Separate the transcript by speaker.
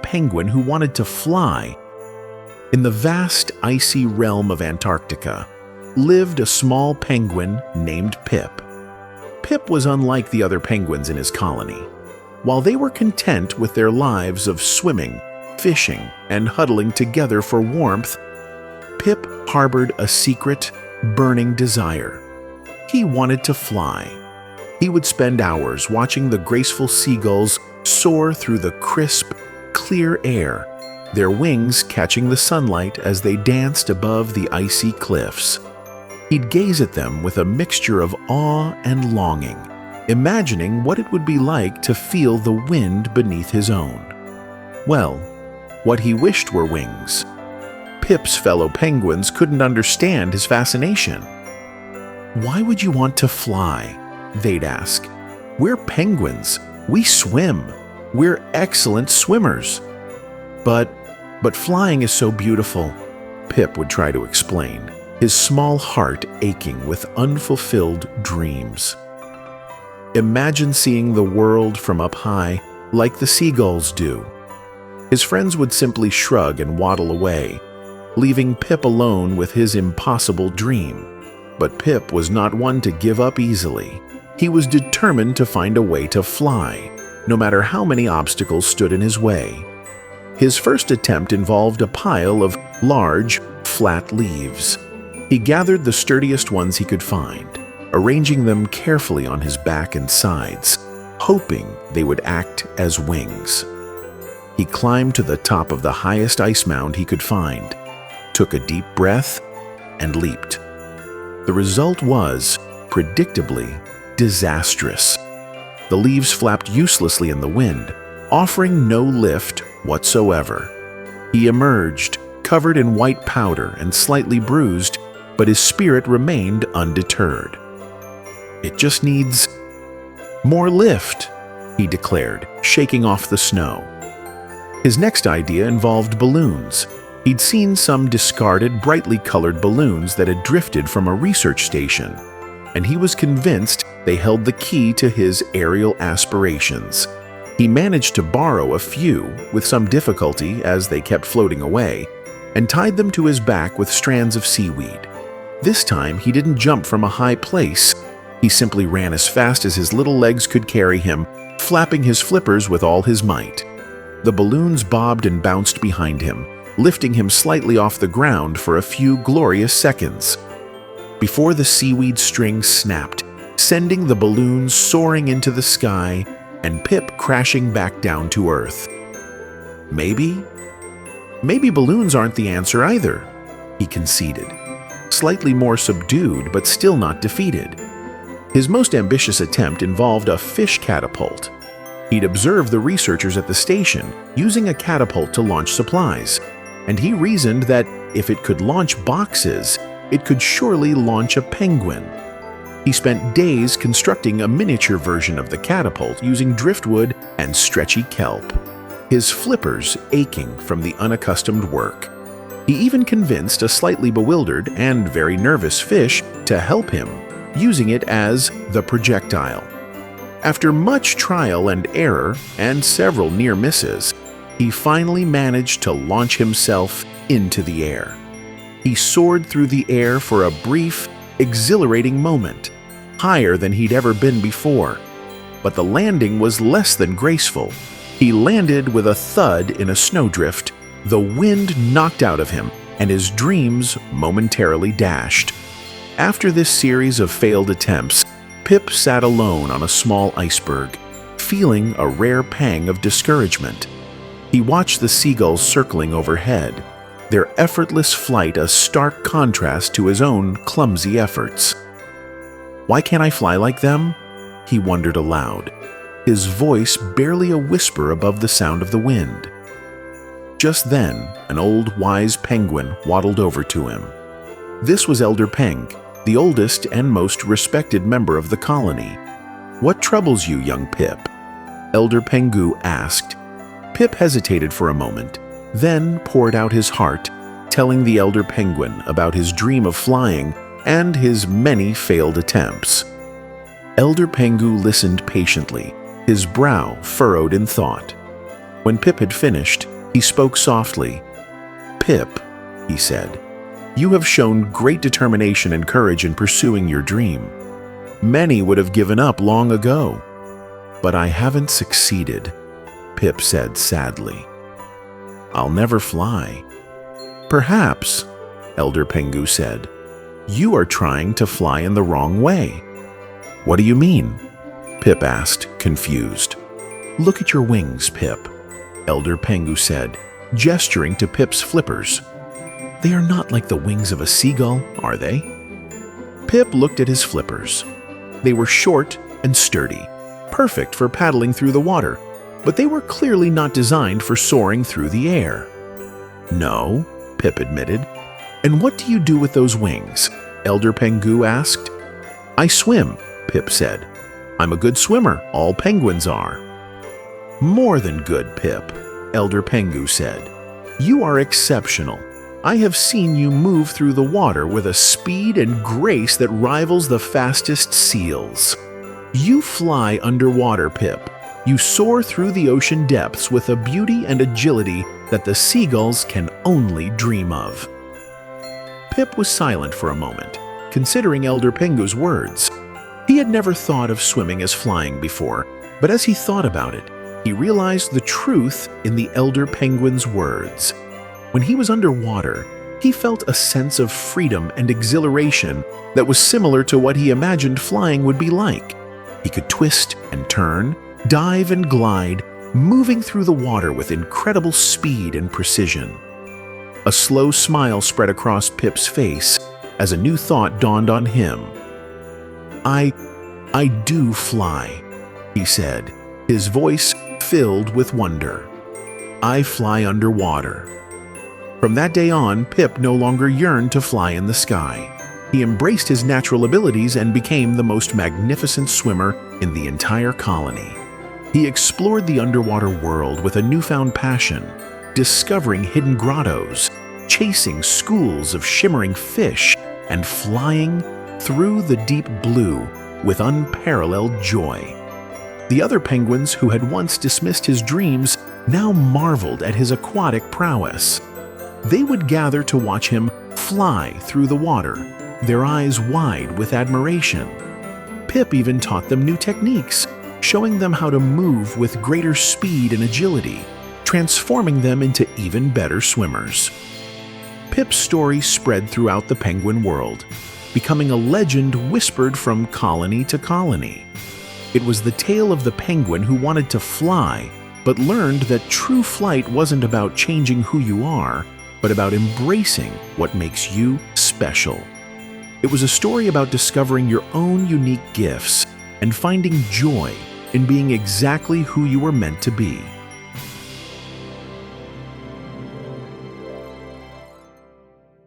Speaker 1: penguin who wanted to fly. In the vast icy realm of Antarctica lived a small penguin named Pip. Pip was unlike the other penguins in his colony. While they were content with their lives of swimming, fishing, and huddling together for warmth, Pip harbored a secret, burning desire. He wanted to fly. He would spend hours watching the graceful seagulls soar through the crisp, clear air, their wings catching the sunlight as they danced above the icy cliffs. He'd gaze at them with a mixture of awe and longing, imagining what it would be like to feel the wind beneath his own. Well, what he wished were wings. Pip's fellow penguins couldn't understand his fascination. "Why would you want to fly?" they'd ask. "We're penguins. We swim. We're excellent swimmers." But flying is so beautiful," Pip would try to explain, his small heart aching with unfulfilled dreams. "Imagine seeing the world from up high like the seagulls do." His friends would simply shrug and waddle away, leaving Pip alone with his impossible dream. But Pip was not one to give up easily. He was determined to find a way to fly, no matter how many obstacles stood in his way. His first attempt involved a pile of large, flat leaves. He gathered the sturdiest ones he could find, arranging them carefully on his back and sides, hoping they would act as wings. He climbed to the top of the highest ice mound he could find, took a deep breath, and leaped. The result was, predictably, disastrous. The leaves flapped uselessly in the wind, offering no lift whatsoever. He emerged, covered in white powder and slightly bruised, but his spirit remained undeterred. "It just needs more lift," he declared, shaking off the snow. His next idea involved balloons. He'd seen some discarded, brightly colored balloons that had drifted from a research station, and he was convinced they held the key to his aerial aspirations. He managed to borrow a few, with some difficulty as they kept floating away, and tied them to his back with strands of seaweed. This time, he didn't jump from a high place. He simply ran as fast as his little legs could carry him, flapping his flippers with all his might. The balloons bobbed and bounced behind him, lifting him slightly off the ground for a few glorious seconds, before the seaweed string snapped, sending the balloons soaring into the sky and Pip crashing back down to Earth. Maybe balloons aren't the answer either, he conceded, slightly more subdued but still not defeated. His most ambitious attempt involved a fish catapult. He'd observed the researchers at the station using a catapult to launch supplies, and he reasoned that if it could launch boxes, it could surely launch a penguin. He spent days constructing a miniature version of the catapult using driftwood and stretchy kelp, his flippers aching from the unaccustomed work. He even convinced a slightly bewildered and very nervous fish to help him, using it as the projectile. After much trial and error and several near misses, he finally managed to launch himself into the air. He soared through the air for a brief, exhilarating moment, higher than he'd ever been before. But the landing was less than graceful. He landed with a thud in a snowdrift, the wind knocked out of him, and his dreams momentarily dashed. After this series of failed attempts, Pip sat alone on a small iceberg, feeling a rare pang of discouragement. He watched the seagulls circling overhead, their effortless flight a stark contrast to his own clumsy efforts. "Why can't I fly like them?" he wondered aloud, his voice barely a whisper above the sound of the wind. Just then, an old, wise penguin waddled over to him. This was Elder Peng, the oldest and most respected member of the colony. "What troubles you, young Pip?" Elder Pengu asked. Pip hesitated for a moment, then poured out his heart, telling the elder penguin about his dream of flying and his many failed attempts. Elder Pengu listened patiently, his brow furrowed in thought. When Pip had finished, He spoke softly. "Pip," he said, "you have shown great determination and courage in pursuing your dream. Many would have given up long ago. But I haven't succeeded," Pip said sadly. "I'll never fly." "Perhaps," Elder Pengu said, "you are trying to fly in the wrong way." "What do you mean?" Pip asked, confused. "Look at your wings, Pip," Elder Pengu said, gesturing to Pip's flippers. "They are not like the wings of a seagull, are they?" Pip looked at his flippers. They were short and sturdy, perfect for paddling through the water, but they were clearly not designed for soaring through the air. "No," Pip admitted. "And what do you do with those wings?" Elder Pengu asked. "I swim," Pip said. "I'm a good swimmer, all penguins are." "More than good, Pip," Elder Pengu said. "You are exceptional. I have seen you move through the water with a speed and grace that rivals the fastest seals. You fly underwater, Pip. You soar through the ocean depths with a beauty and agility that the seagulls can only dream of." Pip was silent for a moment, considering Elder Pengu's words. He had never thought of swimming as flying before, but as he thought about it, he realized the truth in the Elder Penguin's words. When he was underwater, he felt a sense of freedom and exhilaration that was similar to what he imagined flying would be like. He could twist and turn, dive and glide, moving through the water with incredible speed and precision. A slow smile spread across Pip's face as a new thought dawned on him. I do fly," he said, his voice filled with wonder. "I fly underwater." From that day on, Pip no longer yearned to fly in the sky. He embraced his natural abilities and became the most magnificent swimmer in the entire colony. He explored the underwater world with a newfound passion, discovering hidden grottos, chasing schools of shimmering fish, and flying through the deep blue with unparalleled joy. The other penguins who had once dismissed his dreams now marveled at his aquatic prowess. They would gather to watch him fly through the water, their eyes wide with admiration. Pip even taught them new techniques, showing them how to move with greater speed and agility, transforming them into even better swimmers. Pip's story spread throughout the penguin world, becoming a legend whispered from colony to colony. It was the tale of the penguin who wanted to fly, but learned that true flight wasn't about changing who you are, but about embracing what makes you special. It was a story about discovering your own unique gifts and finding joy in being exactly who you were meant to be.